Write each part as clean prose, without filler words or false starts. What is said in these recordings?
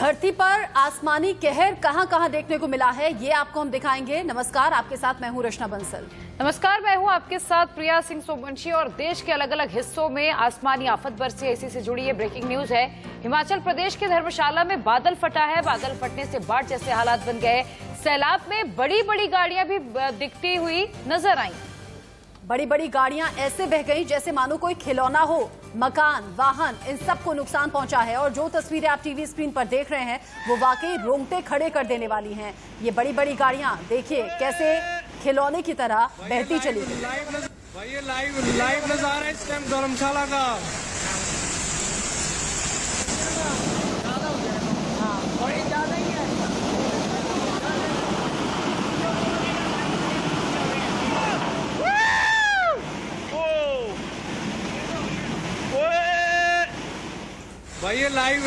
धरती पर आसमानी कहर कहां कहां देखने को मिला है, ये आपको हम दिखाएंगे। नमस्कार, आपके साथ मैं हूं रचना बंसल। नमस्कार, मैं हूं आपके साथ प्रिया सिंह सोमवंशी। और देश के अलग अलग हिस्सों में आसमानी आफत बरसी है, इसी से जुड़ी ये ब्रेकिंग न्यूज है। हिमाचल प्रदेश के धर्मशाला में बादल फटा है। बादल फटने से बाढ़ जैसे हालात बन गए। सैलाब में बड़ी बड़ी गाड़ियां भी दिखती हुई नजर आई। बड़ी बड़ी गाड़ियां ऐसे बह गई जैसे मानो कोई खिलौना हो। मकान, वाहन, इन सबको नुकसान पहुंचा है। और जो तस्वीरें आप टीवी स्क्रीन पर देख रहे हैं वो वाकई रोंगटे खड़े कर देने वाली हैं। ये बड़ी बड़ी गाड़ियां देखिए कैसे खिलौने की तरह बहती चली गई। भाई लाइव नजारा है इस टाइम धर्मशाला का। भाई ये लाइव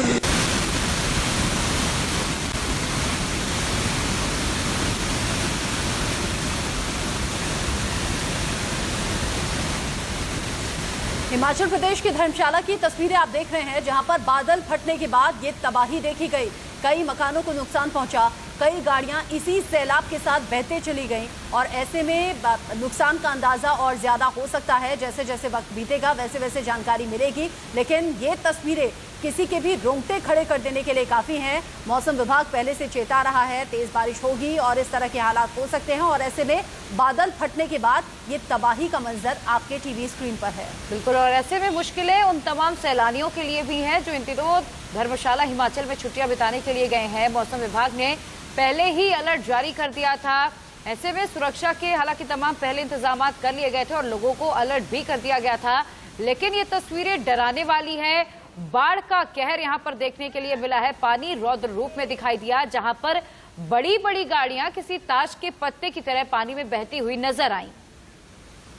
हिमाचल प्रदेश की धर्मशाला की तस्वीरें आप देख रहे हैं, जहां पर बादल फटने के बाद ये तबाही देखी गई। कई मकानों को नुकसान पहुंचा, कई गाड़ियां इसी सैलाब के साथ बहते चली गईं। और ऐसे में नुकसान का अंदाजा और ज्यादा हो सकता है। जैसे जैसे वक्त बीतेगा वैसे वैसे जानकारी मिलेगी, लेकिन ये तस्वीरें किसी के भी रोंगटे खड़े कर देने के लिए काफी हैं। मौसम विभाग पहले से चेता रहा है, तेज बारिश होगी और इस तरह के हालात हो सकते हैं। और ऐसे में बादल फटने के बाद ये तबाही का मंजर आपके टीवी स्क्रीन पर है। बिल्कुल, और ऐसे में मुश्किलें उन तमाम सैलानियों के लिए भी हैं जो इन दिनों धर्मशाला हिमाचल में छुट्टियां बिताने के लिए गए हैं। मौसम विभाग ने पहले ही अलर्ट जारी कर दिया था। ऐसे में सुरक्षा के हालांकि तमाम पहले इंतजाम कर लिए गए थे और लोगों को अलर्ट भी कर दिया गया था। लेकिन ये तस्वीरें डराने वाली है। बाढ़ का कहर यहाँ पर देखने के लिए मिला है। पानी रौद्र रूप में दिखाई दिया, जहां पर बड़ी बड़ी गाड़ियां किसी ताश के पत्ते की तरह पानी में बहती हुई नजर आई।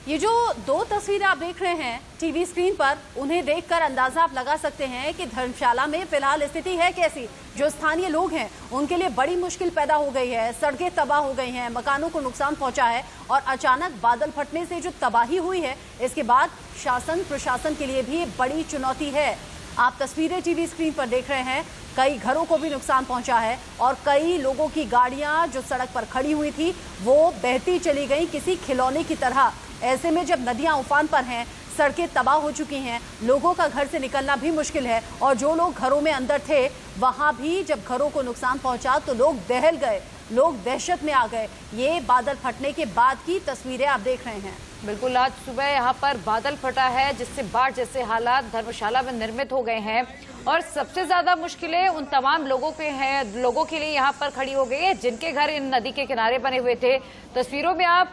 ये जो दो तस्वीरें आप देख रहे हैं टीवी स्क्रीन पर, उन्हें देखकर अंदाजा आप लगा सकते हैं कि धर्मशाला में फिलहाल स्थिति है कैसी। जो स्थानीय लोग हैं उनके लिए बड़ी मुश्किल पैदा हो गई है। सड़कें तबाह हो गई हैं, मकानों को नुकसान पहुंचा है। और अचानक बादल फटने से जो तबाही हुई है, इसके बाद शासन प्रशासन के लिए भी बड़ी चुनौती है। आप तस्वीरें टीवी स्क्रीन पर देख रहे हैं, कई घरों को भी नुकसान पहुंचा है और कई लोगों की गाड़ियां जो सड़क पर खड़ी हुई थी वो बहती चली गई किसी खिलौने की तरह। ऐसे में जब नदियां उफान पर हैं, सड़कें तबाह हो चुकी हैं, लोगों का घर से निकलना भी मुश्किल है। और जो लोग घरों में अंदर थे, वहां भी जब घरों को नुकसान पहुंचा तो लोग दहल गए, लोग दहशत में आ गए। ये बादल फटने के बाद की तस्वीरें आप देख रहे हैं। बिल्कुल, आज सुबह यहाँ पर बादल फटा है जिससे बाढ़ जैसे हालात धर्मशाला में निर्मित हो गए हैं। और सबसे ज्यादा मुश्किलें उन तमाम लोगों के लिए यहाँ पर खड़ी हो गई है जिनके घर इन नदी के किनारे बने हुए थे। तस्वीरों में आप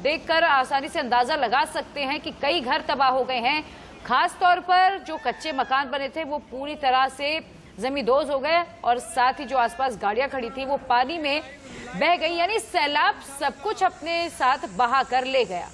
देखकर आसानी से अंदाजा लगा सकते हैं कि कई घर तबाह हो गए हैं। खास तौर पर जो कच्चे मकान बने थे वो पूरी तरह से जमींदोज हो गए और साथ ही जो आसपास गाड़ियां खड़ी थी वो पानी में बह गई। यानी सैलाब सब कुछ अपने साथ बहा कर ले गया।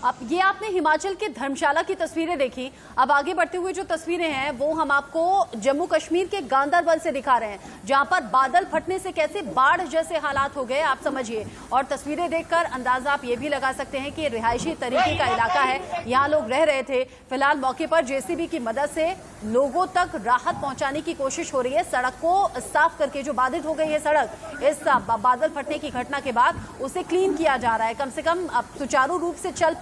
अब ये आपने हिमाचल के धर्मशाला की तस्वीरें देखी। अब आगे बढ़ते हुए जो तस्वीरें हैं वो हम आपको जम्मू कश्मीर के गांदरबल से दिखा रहे हैं, जहां पर बादल फटने से कैसे बाढ़ जैसे हालात हो गए, आप समझिए। और तस्वीरें देखकर अंदाजा आप ये भी लगा सकते हैं कि रिहायशी तरीके का इलाका है, यहाँ लोग रह रहे थे। फिलहाल मौके पर जेसीबी की मदद से लोगों तक राहत पहुंचाने की कोशिश हो रही है। सड़क को साफ करके, जो बाधित हो गई है सड़क इस बादल फटने की घटना के बाद, उसे क्लीन किया जा रहा है। कम से कम अब सुचारू रूप से चल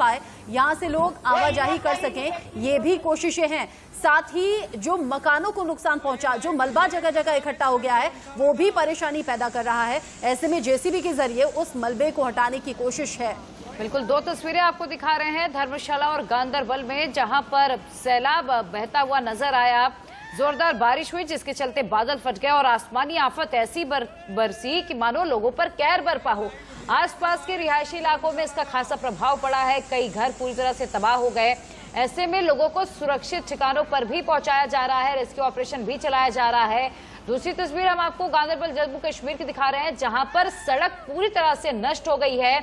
यहां से लोग आवाजाही कर सकें, ये भी कोशिशें हैं। साथ ही जो मकानों को नुकसान पहुंचा, जो मलबा जगह जगह इकट्ठा हो गया है, वो भी परेशानी पैदा कर रहा है। ऐसे में जेसीबी के जरिए उस मलबे को हटाने की कोशिश है। बिल्कुल, दो तस्वीरें आपको दिखा रहे हैं धर्मशाला और गांदरबल में, जहां पर सैलाब बहता हुआ नजर आया। जोरदार बारिश हुई जिसके चलते बादल फट गए और आसमानी आफत ऐसी बरसी कि मानो लोगों पर कहर बरपा हो। आसपास के रिहायशी इलाकों में इसका खासा प्रभाव पड़ा है। कई घर पूरी तरह से तबाह हो गए। ऐसे में लोगों को सुरक्षित ठिकानों पर भी पहुंचाया जा रहा है, रेस्क्यू ऑपरेशन भी चलाया जा रहा है। दूसरी तस्वीर हम आपको गांदरबल जम्मू कश्मीर की दिखा रहे हैं, जहां पर सड़क पूरी तरह से नष्ट हो गई है।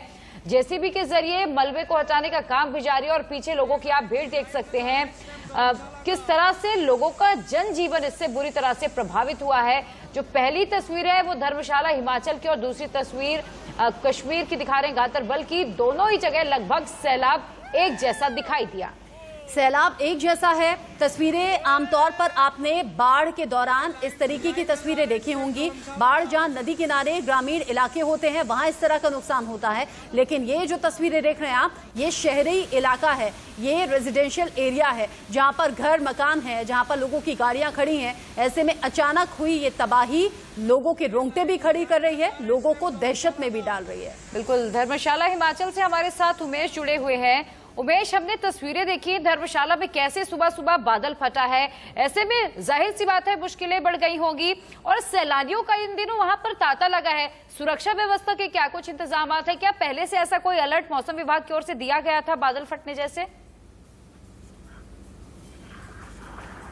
जेसीबी के जरिए मलबे को हटाने का काम भी जारी है और पीछे लोगों की आप भीड़ देख सकते हैं। किस तरह से लोगों का जनजीवन इससे बुरी तरह से प्रभावित हुआ है। जो पहली तस्वीर है वो धर्मशाला हिमाचल की और दूसरी तस्वीर कश्मीर की दिखा रहे हैं गांदरबल की। दोनों ही जगह लगभग सैलाब एक जैसा दिखाई दिया। सैलाब एक जैसा है। तस्वीरें आमतौर पर आपने बाढ़ के दौरान इस तरीके की तस्वीरें देखी होंगी। बाढ़ जहां नदी किनारे ग्रामीण इलाके होते हैं वहां इस तरह का नुकसान होता है, लेकिन ये जो तस्वीरें देख रहे हैं आप, ये शहरी इलाका है, ये रेजिडेंशियल एरिया है जहां पर घर मकान है, जहां पर लोगों की गाड़ियां खड़ी हैं। ऐसे में अचानक हुई ये तबाही लोगों के रोंगटे भी खड़ी कर रही है, लोगों को दहशत में भी डाल रही है। बिल्कुल, धर्मशाला हिमाचल से हमारे साथ उमेश जुड़े हुए हैं। उमेश, हमने तस्वीरें देखी धर्मशाला में कैसे सुबह सुबह बादल फटा है। ऐसे में जाहिर सी बात है मुश्किलें बढ़ गई होंगी और सैलानियों का इन दिनों वहां पर तांता लगा है। सुरक्षा व्यवस्था के क्या कुछ इंतजाम है? क्या पहले से ऐसा कोई अलर्ट मौसम विभाग की ओर से दिया गया था बादल फटने जैसे?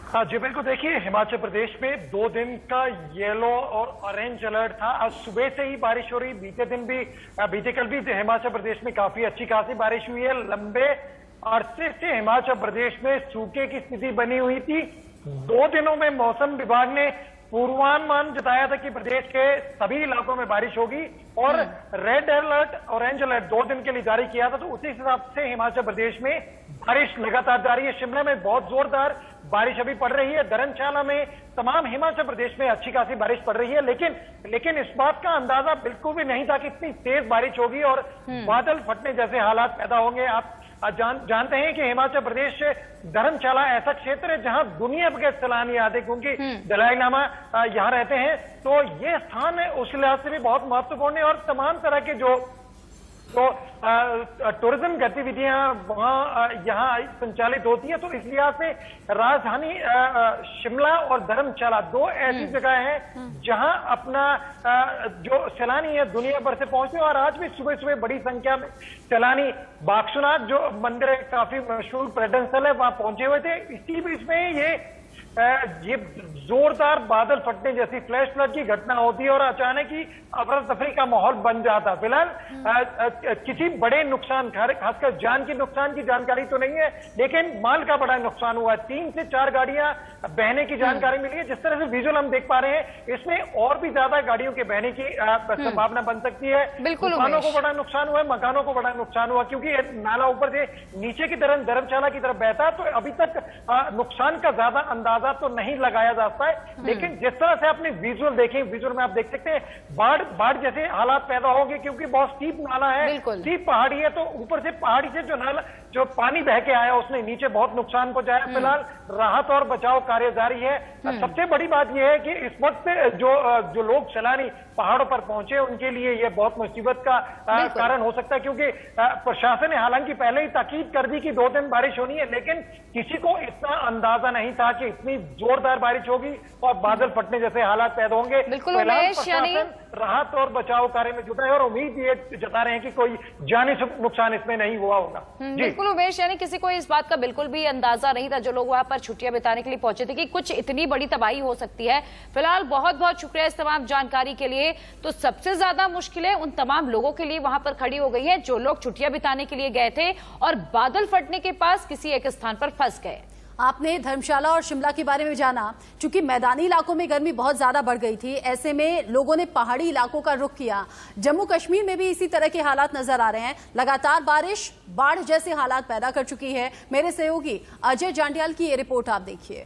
हाँ जी बिल्कुल, देखिए हिमाचल प्रदेश में 2 दिन का येलो और ऑरेंज अलर्ट था। आज सुबह से ही बारिश हो रही, बीते कल भी हिमाचल प्रदेश में काफी अच्छी खासी बारिश हुई है। लंबे अरसे से हिमाचल प्रदेश में सूखे की स्थिति बनी हुई थी। 2 दिनों में मौसम विभाग ने पूर्वानुमान जताया था कि प्रदेश के सभी इलाकों में बारिश होगी और रेड अलर्ट, ऑरेंज अलर्ट 2 दिन के लिए जारी किया था। तो उसी हिसाब से हिमाचल प्रदेश में बारिश लगातार जारी है। शिमला में बहुत जोरदार बारिश अभी पड़ रही है। धर्मशाला में, तमाम हिमाचल प्रदेश में अच्छी खासी बारिश पड़ रही है। लेकिन इस बात का अंदाजा बिल्कुल भी नहीं था कि इतनी तेज बारिश होगी और बादल फटने जैसे हालात पैदा होंगे। आप जानते हैं कि हिमाचल प्रदेश धर्मशाला ऐसा क्षेत्र है जहां दुनिया के सैलानी आते हैं, क्योंकि दलाई लामा यहाँ रहते हैं। तो ये स्थान है उस लिहाज से भी बहुत महत्वपूर्ण है और तमाम तरह के जो टूरिज्म गतिविधियां वहां यहाँ संचालित होती है। तो इस लिहाज से राजधानी शिमला और धर्मशाला 2 ऐसी जगह हैं जहां अपना जो सैलानी है दुनिया भर से पहुंचते हैं। और आज भी सुबह सुबह बड़ी संख्या में सैलानी बागसुनाथ जो मंदिर है, काफी मशहूर पर्यटन स्थल है, वहां पहुंचे हुए थे। इसी बीच में ये जोरदार बादल फटने जैसी फ्लैश फ्लड की घटना होती है और अचानक ही अफरा तफरी का माहौल बन जाता। फिलहाल किसी बड़े नुकसान, खासकर जान की नुकसान की जानकारी तो नहीं है, लेकिन माल का बड़ा नुकसान हुआ है। 3 से 4 गाड़ियां बहने की जानकारी मिली है। जिस तरह से विजुअल हम देख पा रहे हैं, इसमें और भी ज्यादा गाड़ियों के बहने की संभावना बन सकती है। दुकानों को बड़ा नुकसान हुआ है, मकानों को बड़ा नुकसान हुआ, क्योंकि नाला ऊपर से नीचे की तरफ धर्मशाला की तरफ बहता है। तो अभी तक नुकसान का ज्यादा अंदाजा तो नहीं लगाया जाता है। लेकिन जिस तरह से आपने विजुअल देखे, विजुअल में आप देख सकते हैं बाढ़ जैसे हालात पैदा होंगे, क्योंकि बहुत स्टीप नाला है, स्टीप पहाड़ी है। तो ऊपर से पहाड़ी से जो पानी बह के आया उसने नीचे बहुत नुकसान पहुंचाया। फिलहाल राहत और बचाव कार्य जारी है। सबसे बड़ी बात यह है कि इस वक्त जो लोग सैलानी पहाड़ों पर पहुंचे उनके लिए यह बहुत मुसीबत का कारण हो सकता है, क्योंकि प्रशासन ने हालांकि पहले ही ताकीद कर दी कि 2 दिन बारिश होनी है, लेकिन किसी को इतना अंदाजा नहीं था कि इतनी जोरदार बारिश होगी और बादल फटने जैसे हालात पैदा होंगे। प्रशासन राहत और बचाव कार्य में जुटा है और उम्मीद ये जता रहे हैं कि कोई जानी नुकसान इसमें नहीं हुआ होगा। बिल्कुल उमेश, यानी किसी को इस बात का बिल्कुल भी अंदाजा नहीं था जो लोग वहां पर छुट्टियां बिताने के लिए पहुंचे थे कि कुछ इतनी बड़ी तबाही हो सकती है। फिलहाल बहुत बहुत शुक्रिया इस तमाम जानकारी के लिए। तो सबसे ज्यादा मुश्किलें उन तमाम लोगों के लिए वहां पर खड़ी हो गई है जो लोग छुट्टियां बिताने के लिए गए थे और बादल फटने के पास किसी एक स्थान पर फंस गए। आपने धर्मशाला और शिमला के बारे में जाना। चूंकि मैदानी इलाकों में गर्मी बहुत ज्यादा बढ़ गई थी, ऐसे में लोगों ने पहाड़ी इलाकों का रुख किया। जम्मू कश्मीर में भी इसी तरह के हालात नजर आ रहे हैं। लगातार बारिश बाढ़ जैसे हालात पैदा कर चुकी है। मेरे सहयोगी अजय जांडियाल की ये रिपोर्ट आप देखिए।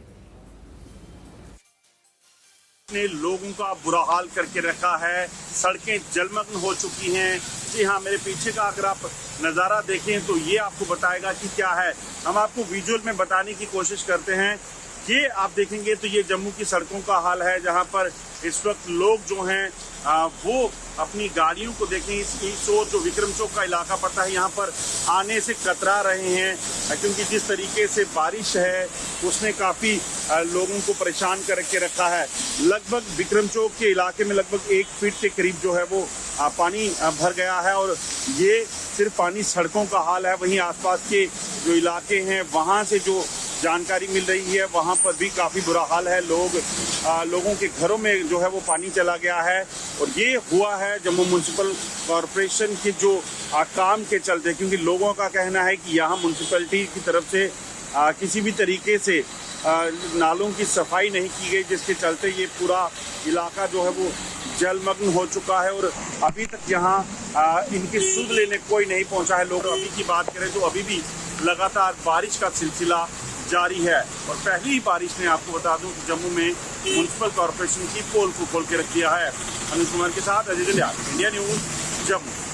ने लोगों का बुरा हाल करके रखा है, सड़कें जलमग्न हो चुकी हैं। जी हाँ, मेरे पीछे का अगर आप नज़ारा देखें तो ये आपको बताएगा कि क्या है। हम आपको विजुअल में बताने की कोशिश करते हैं। ये आप देखेंगे तो ये जम्मू की सड़कों का हाल है, जहाँ पर इस वक्त लोग जो हैं वो अपनी गाड़ियों को देखें। इस ओर जो विक्रम चौक का इलाका पड़ता है, यहाँ पर आने से कतरा रहे हैं, क्योंकि जिस तरीके से बारिश है उसने काफ़ी लोगों को परेशान करके रखा है। लगभग विक्रम चौक के इलाके में लगभग 1 फीट के करीब जो है वो पानी भर गया है और ये सिर्फ पानी सड़कों का हाल है। वहीं आसपास के जो इलाके हैं वहाँ से जो जानकारी मिल रही है वहाँ पर भी काफ़ी बुरा हाल है। लोगों के घरों में जो है वो पानी चला गया है और ये हुआ है जम्मू म्यूनसिपल कॉरपोरेशन के जो काम के चलते, क्योंकि लोगों का कहना है कि यहाँ म्यूनसिपैलिटी की तरफ से किसी भी तरीके से नालों की सफाई नहीं की गई, जिसके चलते ये पूरा इलाका जो है वो जलमग्न हो चुका है और अभी तक यहाँ इनकी सुध लेने कोई नहीं पहुँचा है। लोग अभी की बात करें तो अभी भी लगातार बारिश का सिलसिला जारी है। और पहली ही बारिश ने, आपको बता दूं, जम्मू में म्युनिसिपल कॉर्पोरेशन की पोल को खोल के रख दिया है। अनुज कुमार के साथ अजय जलियाल, इंडिया न्यूज, जम्मू।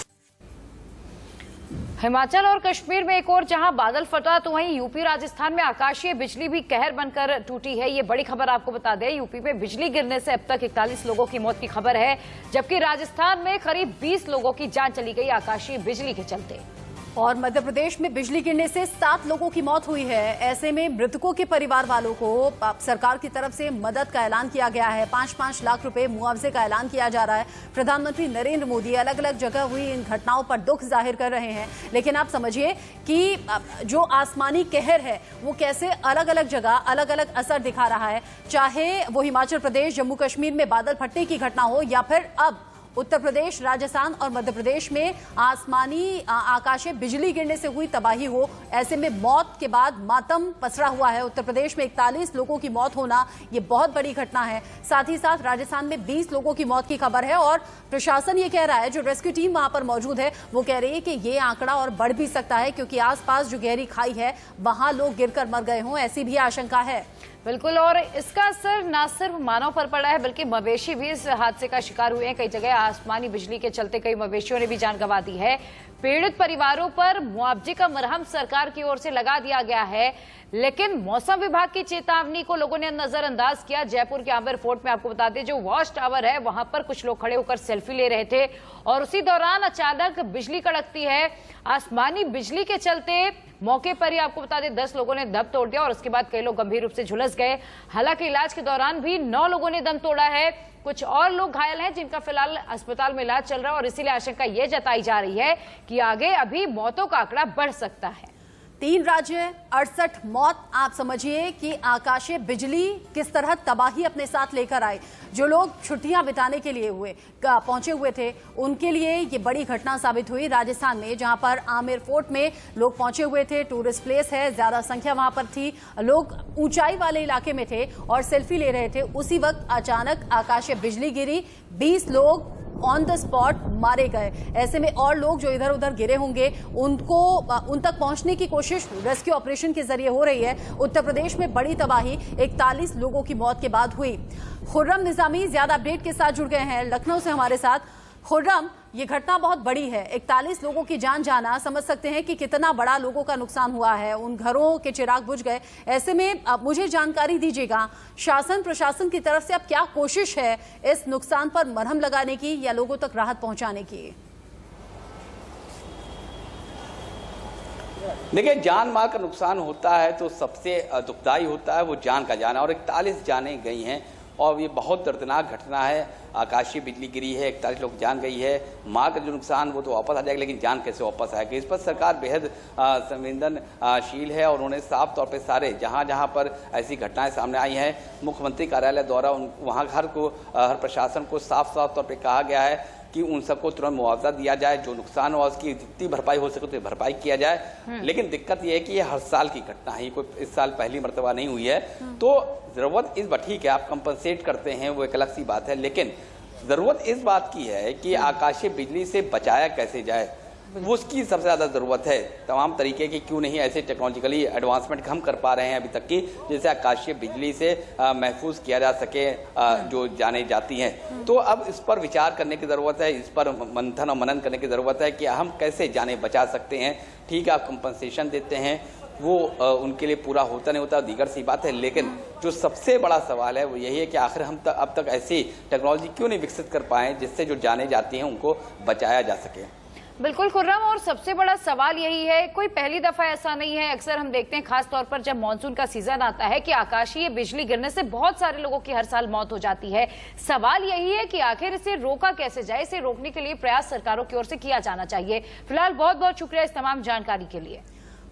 हिमाचल और कश्मीर में एक और जहां बादल फटा, तो वहीं यूपी राजस्थान में आकाशीय बिजली भी कहर बनकर टूटी है। ये बड़ी खबर आपको बता दें, यूपी में बिजली गिरने से अब तक 41 लोगों की मौत की खबर है, जबकि राजस्थान में करीब 20 लोगों की जान चली गई आकाशीय बिजली के चलते। और मध्य प्रदेश में बिजली गिरने से 7 लोगों की मौत हुई है। ऐसे में मृतकों के परिवार वालों को सरकार की तरफ से मदद का ऐलान किया गया है। 5-5 लाख रुपए मुआवजे का ऐलान किया जा रहा है। प्रधानमंत्री नरेंद्र मोदी अलग अलग जगह हुई इन घटनाओं पर दुख जाहिर कर रहे हैं, लेकिन आप समझिए कि जो आसमानी कहर है वो कैसे अलग अलग जगह अलग अलग असर दिखा रहा है। चाहे वो हिमाचल प्रदेश, जम्मू कश्मीर में बादल फटने की घटना हो, या फिर अब उत्तर प्रदेश, राजस्थान और मध्य प्रदेश में आसमानी आकाशीय बिजली गिरने से हुई तबाही हो। ऐसे में मौत के बाद मातम पसरा हुआ है। उत्तर प्रदेश में 41 लोगों की मौत होना ये बहुत बड़ी घटना है। साथ ही साथ राजस्थान में 20 लोगों की मौत की खबर है और प्रशासन ये कह रहा है, जो रेस्क्यू टीम वहां पर मौजूद है वो कह रही है कि ये आंकड़ा और बढ़ भी सकता है, क्योंकि आसपास जो गहरी खाई है वहां लोग गिरकर मर गए हों, ऐसी भी आशंका है। बिल्कुल, और इसका असर न सिर्फ मानव पर पड़ा है बल्कि मवेशी भी इस हादसे का शिकार हुए हैं। कई जगह आसमानी बिजली के चलते कई मवेशियों ने भी जान गंवा दी है। पीड़ित परिवारों पर मुआवजे का मरहम सरकार की ओर से लगा दिया गया है, लेकिन मौसम विभाग की चेतावनी को लोगों ने नजरअंदाज किया। जयपुर के आमेर फोर्ट में आपको बता दें, जो वॉच टावर है वहां पर कुछ लोग खड़े होकर सेल्फी ले रहे थे और उसी दौरान अचानक बिजली कड़कती है। आसमानी बिजली के चलते मौके पर ही आपको बता दें 10 लोगों ने दम तोड़ दिया और उसके बाद कई लोग गंभीर रूप से झुलस गए। हालांकि इलाज के दौरान भी 9 लोगों ने दम तोड़ा है। कुछ और लोग घायल हैं जिनका फिलहाल अस्पताल में इलाज चल रहा है और इसीलिए आशंका यह जताई जा रही है कि आगे अभी मौतों का आंकड़ा बढ़ सकता है। 3 राज्य, 68 मौत। आप समझिए कि आकाशीय बिजली किस तरह तबाही अपने साथ लेकर आई। जो लोग छुट्टियां बिताने के लिए पहुंचे हुए थे उनके लिए ये बड़ी घटना साबित हुई। राजस्थान में जहां पर आमेर फोर्ट में लोग पहुंचे हुए थे, टूरिस्ट प्लेस है, ज्यादा संख्या वहां पर थी, लोग ऊंचाई वाले इलाके में थे और सेल्फी ले रहे थे। उसी वक्त अचानक आकाशीय बिजली गिरी, 20 लोग ऑन द स्पॉट मारे गए। ऐसे में और लोग जो इधर उधर गिरे होंगे उन तक पहुंचने की कोशिश रेस्क्यू ऑपरेशन के जरिए हो रही है। उत्तर प्रदेश में बड़ी तबाही 41 लोगों की मौत के बाद हुई। खुर्रम निजामी ज्यादा अपडेट के साथ जुड़ गए हैं लखनऊ से हमारे साथ। खुर्रम, ये घटना बहुत बड़ी है, 41 लोगों की जान जाना, समझ सकते हैं कि कितना बड़ा लोगों का नुकसान हुआ है। उन घरों के चिराग बुझ गए। ऐसे में अब मुझे जानकारी दीजिएगा, शासन प्रशासन की तरफ से अब क्या कोशिश है इस नुकसान पर मरहम लगाने की या लोगों तक राहत पहुंचाने की? देखिए, जान माल का नुकसान होता है तो सबसे दुखदाई होता है वो जान का जाना, और 41 जानें गई हैं और ये बहुत दर्दनाक घटना है। आकाशीय बिजली गिरी है, 41 लोग जान गई है। माल का जो नुकसान वो तो वापस आ जाएगा, लेकिन जान कैसे वापस आएगी, इस पर सरकार बेहद संवेदनशील है और उन्होंने साफ तौर पे सारे जहां जहां पर ऐसी घटनाएं सामने आई हैं, मुख्यमंत्री कार्यालय द्वारा वहां हर प्रशासन को साफ तौर पे कहा गया है कि उन सबको तुरंत मुआवजा दिया जाए, जो नुकसान हुआ उसकी जितनी भरपाई हो सके तो भरपाई किया जाए। लेकिन दिक्कत यह है कि ये हर साल की घटना है, कोई इस साल पहली मर्तबा नहीं हुई है। तो जरूरत इस बात, ठीक है आप कंपनसेट करते हैं, वो एक अलग सी बात है, लेकिन जरूरत इस बात की है कि आकाशीय बिजली से बचाया कैसे जाए, उसकी सबसे ज्यादा जरूरत है। तमाम तरीके की क्यों नहीं ऐसे टेक्नोलॉजिकली एडवांसमेंट हम कर पा रहे हैं अभी तक की, जैसे आकाशीय बिजली से महफूज किया जा सके जो जाने जाती हैं। तो अब इस पर विचार करने की जरूरत है, इस पर मंथन और मनन करने की जरूरत है कि हम कैसे जाने बचा सकते हैं। ठीक है, आप कंपनसेशन देते हैं, वो उनके लिए पूरा होता नहीं होता, दीगर सी बात है, लेकिन जो सबसे बड़ा सवाल है वो यही है कि आखिर हम अब तक ऐसी टेक्नोलॉजी क्यों नहीं विकसित कर पाए जिससे जो जाने जाती हैं उनको बचाया जा सके। बिल्कुल खुर्रम, और सबसे बड़ा सवाल यही है, कोई पहली दफा ऐसा नहीं है, अक्सर हम देखते हैं खास तौर पर जब मानसून का सीजन आता है कि आकाशीय बिजली गिरने से बहुत सारे लोगों की हर साल मौत हो जाती है। सवाल यही है कि आखिर इसे रोका कैसे जाए, इसे रोकने के लिए प्रयास सरकारों की ओर से किया जाना चाहिए। फिलहाल बहुत बहुत शुक्रिया इस तमाम जानकारी के लिए।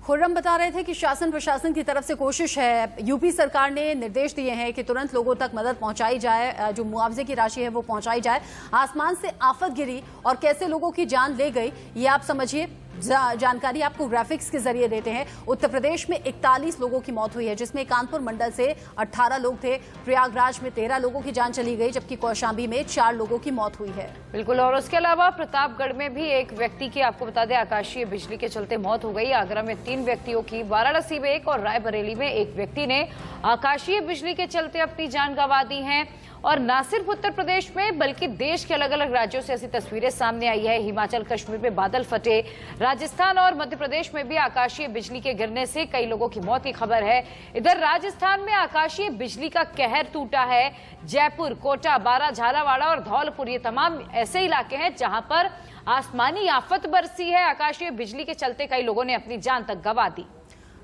खुर्रम बता रहे थे कि शासन प्रशासन की तरफ से कोशिश है, यूपी सरकार ने निर्देश दिए हैं कि तुरंत लोगों तक मदद पहुंचाई जाए, जो मुआवजे की राशि है वो पहुंचाई जाए। आसमान से आफत गिरी और कैसे लोगों की जान ले गई ये आप समझिए। जानकारी आपको ग्राफिक्स के जरिए देते हैं। उत्तर प्रदेश में 41 लोगों की मौत हुई है, जिसमें कानपुर मंडल से 18 लोग थे, प्रयागराज में 13 लोगों की जान चली गई, जबकि कौशांबी में 4 लोगों की मौत हुई है। बिल्कुल, और उसके अलावा प्रतापगढ़ में भी एक व्यक्ति की आपको बता दें आकाशीय बिजली के चलते मौत हो गई। आगरा में 3 व्यक्तियों की, वाराणसी में 1 और रायबरेली में 1 व्यक्ति ने आकाशीय बिजली के चलते अपनी जान गंवा दी है। और न सिर्फ उत्तर प्रदेश में बल्कि देश के अलग अलग राज्यों से ऐसी तस्वीरें सामने आई है। हिमाचल कश्मीर में बादल फटे, राजस्थान और मध्य प्रदेश में भी आकाशीय बिजली के गिरने से कई लोगों की मौत की खबर है। इधर राजस्थान में आकाशीय बिजली का कहर टूटा है। जयपुर, कोटा, बारां, झालावाड़ और धौलपुर ये तमाम ऐसे इलाके हैं जहां पर आसमानी आफत बरसी है। आकाशीय बिजली के चलते कई लोगों ने अपनी जान तक गंवा दी।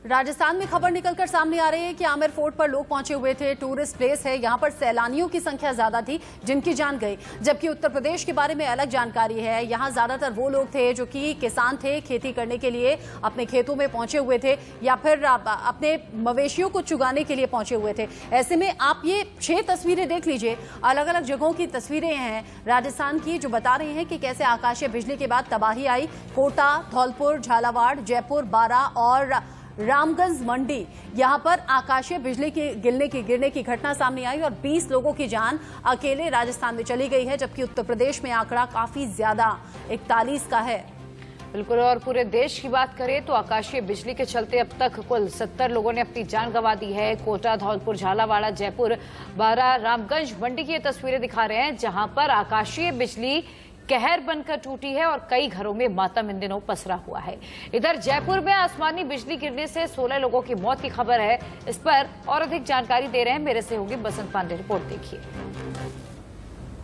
राजस्थान में खबर निकलकर सामने आ रही है कि आमेर फोर्ट पर लोग पहुंचे हुए थे। टूरिस्ट प्लेस है, यहां पर सैलानियों की संख्या ज्यादा थी जिनकी जान गई। जबकि उत्तर प्रदेश के बारे में अलग जानकारी है। यहां ज्यादातर वो लोग थे जो कि किसान थे, खेती करने के लिए अपने खेतों में पहुंचे हुए थे या फिर अपने मवेशियों को चुगाने के लिए पहुंचे हुए थे। ऐसे में आप ये 6 तस्वीरें देख लीजिए, अलग अलग जगहों की तस्वीरें हैं राजस्थान की, जो बता रही हैं कि कैसे आकाशीय बिजली के बाद तबाही आई। कोटा, धौलपुर, झालावाड़, जयपुर, बारां और रामगंज मंडी, यहां पर आकाशीय बिजली के गिरने की घटना सामने आई और 20 लोगों की जान अकेले राजस्थान में चली गई है, जबकि उत्तर प्रदेश में आंकड़ा काफी ज्यादा 41 का है। बिल्कुल, और पूरे देश की बात करें तो आकाशीय बिजली के चलते अब तक कुल 70 लोगों ने अपनी जान गंवा दी है। कोटा, धौलपुर, झालावाड़, जयपुर, बारां, रामगंज मंडी की ये तस्वीरें दिखा रहे हैं जहां पर आकाशीय बिजली कहर बनकर टूटी है और कई घरों में मातम इन दिनों पसरा हुआ है। इधर जयपुर में आसमानी बिजली गिरने से 16 लोगों की मौत की खबर है। इस पर और अधिक जानकारी दे रहे हैं मेरे सहयोगी बसंत पांडे। रिपोर्ट देखिए।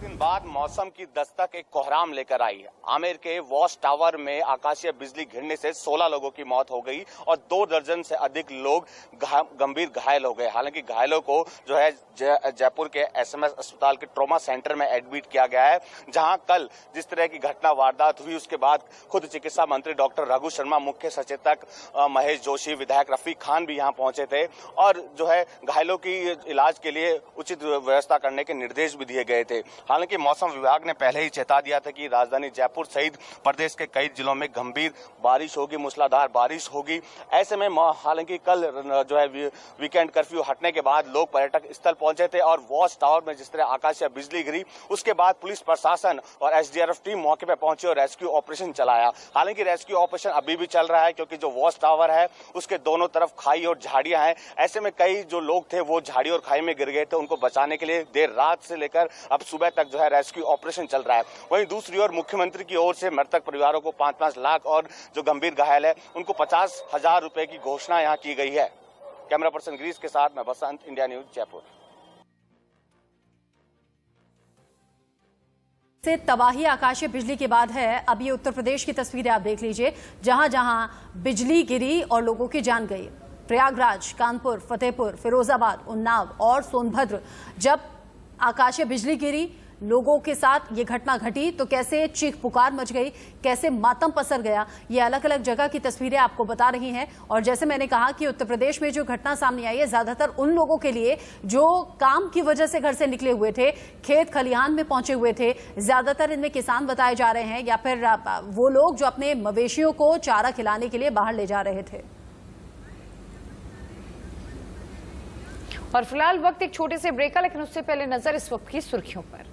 दिन बाद मौसम की दस्तक एक कोहराम लेकर आई है। आमेर के वॉच टावर में आकाशीय बिजली गिरने से 16 लोगों की मौत हो गई और 2 दर्जन से अधिक लोग गंभीर घायल हो गए। हालांकि घायलों को जो है जयपुर के एसएमएस अस्पताल के ट्रॉमा सेंटर में एडमिट किया गया है, जहां कल जिस तरह की घटना वारदात हुई उसके बाद खुद चिकित्सा मंत्री डॉक्टर रघु शर्मा, मुख्य सचेतक महेश जोशी, विधायक रफीक खान भी यहां पहुंचे थे और जो है घायलों की इलाज के लिए उचित व्यवस्था करने के निर्देश भी दिए गए थे। हालांकि मौसम विभाग ने पहले ही चेता दिया था कि राजधानी जयपुर सहित प्रदेश के कई जिलों में गंभीर बारिश होगी, मूसलाधार बारिश होगी। ऐसे में हालांकि कल जो है वीकेंड कर्फ्यू हटने के बाद लोग पर्यटक स्थल पहुंचे थे और वॉच टावर में जिस तरह आकाशीय बिजली गिरी उसके बाद पुलिस प्रशासन और एसडीआरएफ टीम मौके पर पहुंची और रेस्क्यू ऑपरेशन चलाया। हालांकि रेस्क्यू ऑपरेशन अभी भी चल रहा है क्योंकि जो वॉच टावर है उसके दोनों तरफ खाई और झाड़ियां हैं। ऐसे में कई जो लोग थे वो झाड़ी और खाई में गिर गए थे, उनको बचाने के लिए देर रात से लेकर अब सुबह तक जो है रेस्क्यू ऑपरेशन चल रहा है। वहीं दूसरी ओर मुख्यमंत्री की ओर से मृतक परिवारों को 5-5 लाख और जो गंभीर घायल है उनको 50,000 रुपए की घोषणा यहां की गई है। कैमरा पर्सन गिरीश के साथ मैं बसंत, इंडिया न्यूज, जयपुर। से तबाही आकाशीय बिजली के बाद है। अब ये उत्तर प्रदेश की तस्वीरें आप देख लीजिए, जहां जहां बिजली गिरी और लोगों की जान गई। प्रयागराज, कानपुर, फतेहपुर, फिरोजाबाद, उन्नाव और सोनभद्र, जब आकाशीय बिजली गिरी लोगों के साथ ये घटना घटी तो कैसे चीख पुकार मच गई, कैसे मातम पसर गया, ये अलग अलग जगह की तस्वीरें आपको बता रही हैं। और जैसे मैंने कहा कि उत्तर प्रदेश में जो घटना सामने आई है ज्यादातर उन लोगों के लिए जो काम की वजह से घर से निकले हुए थे, खेत खलिहान में पहुंचे हुए थे। ज्यादातर इनमें किसान बताए जा रहे हैं या फिर वो लोग जो अपने मवेशियों को चारा खिलाने के लिए बाहर ले जा रहे थे। और फिलहाल वक्त एक छोटे से ब्रेक का, लेकिन उससे पहले नजर इस वक्त की सुर्खियों पर।